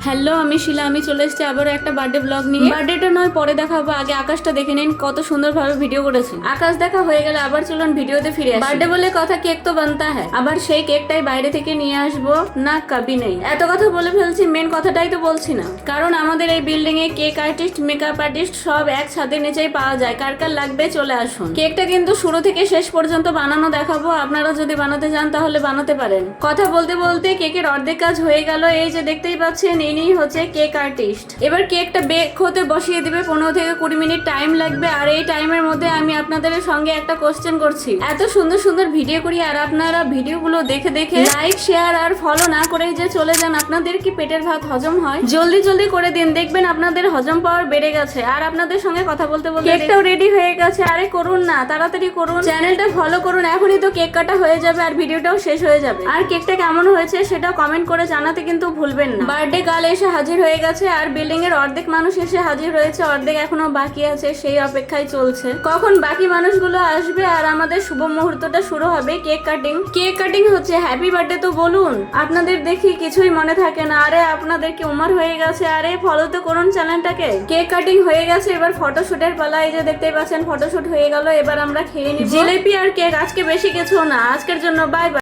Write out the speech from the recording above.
Hello, আমি শিলা। আমি চলে এসেছি আবারও একটা বার্থডে ব্লগ নিয়ে। বার্থডেটা নয় পরে দেখাবো, আগে আকাশটা দেখে নিন কত সুন্দরভাবে ভিডিও করেছে। আকাশ দেখা হয়ে গেলে আবার চলুন ভিডিওতে ফিরে আসি। বার্থডে বলে কথা, কেক তো বানতা হ্যায়। আবার সেই কেকটাই বাইরে থেকে নিয়ে আসবো না, কবি নেই। এত কথা বলে ফেলছি, মেন কথাটাই তো বলছি না। কারণ আমাদের এই building a cake artist, makeup artist সব এক ছাদের নিচেই পাওয়া যায়। কার কার লাগবে চলে আসুন। কেকটা কিন্তু শুরু থেকে শেষ পর্যন্ত বানানো দেখাবো। আপনারা যদি বানাতে চান তাহলে বানাতে পারেন। কথা বলতে বলতে কেকের অর্ধেক কাজ হয়ে গেল। এই যে দেখতেই পাচ্ছেন, ইনি হচ্ছে কেক আর্টিস্ট। এবার কেকটা বেক হতে বসিয়ে দিবে। 15 থেকে 20 মিনিট টাইম লাগবে। আর এই টাইমের মধ্যে আমি আপনাদের সঙ্গে একটা কোশ্চেন করছি। এত সুন্দর সুন্দর ভিডিও করি আর আপনারা ভিডিওগুলো দেখে দেখে লাইক, শেয়ার আর ফলো না করেই যে চলে যান। আপনাদের কি পেটের ভাত হজম হয়? জলদি জলদি করে দিন, দেখবেন আপনাদের হজম পাওয়ার বেড়ে গেছে। আর আপনাদের সঙ্গে কথা বলতে বলতে কেকটাও রেডি হয়ে গেছে। আরে করুন না, তাড়াতাড়ি করুন, চ্যানেলটা ফলো করুন। এখনই তো কেক কাটা হয়ে যাবে আর ভিডিওটাও শেষ হয়ে যাবে। আর কেকটা কেমন হয়েছে সেটা কমেন্ট করে জানাতে কিন্তু ভুলবেন না। বার্থডে কাল এসে হাজির হয়ে গেছে আর বিল্ডিং এর অর্ধেক মানুষ এসে হাজির হয়েছে, অর্ধেক এখনো বাকি আছে, সেই অপেক্ষায় চলছে কখন বাকি মানুষগুলো আসবে আর আমাদের শুভ মুহূর্তটা শুরু হবে। Cake cutting. কেক কাটিং হচ্ছে, হ্যাপি বার্থডে তো বলুন। আপনাদের দেখি কিছুই মনে থাকে না। আরে আপনাদের কি উমার হয়ে গেছে? আরে ফলো তো করুন চ্যানেলটাকে। কেক কাটিং হয়ে গেছে, এবার ফটোশুটের পালা। এই যে দেখতেই পাচ্ছেন ফটোশুট হয়ে গেল। এবার আমরা খেয়ে নিব জিলিপি আর কেক। আজকে বেশি কিছু না, আজকের জন্য বাই বাই।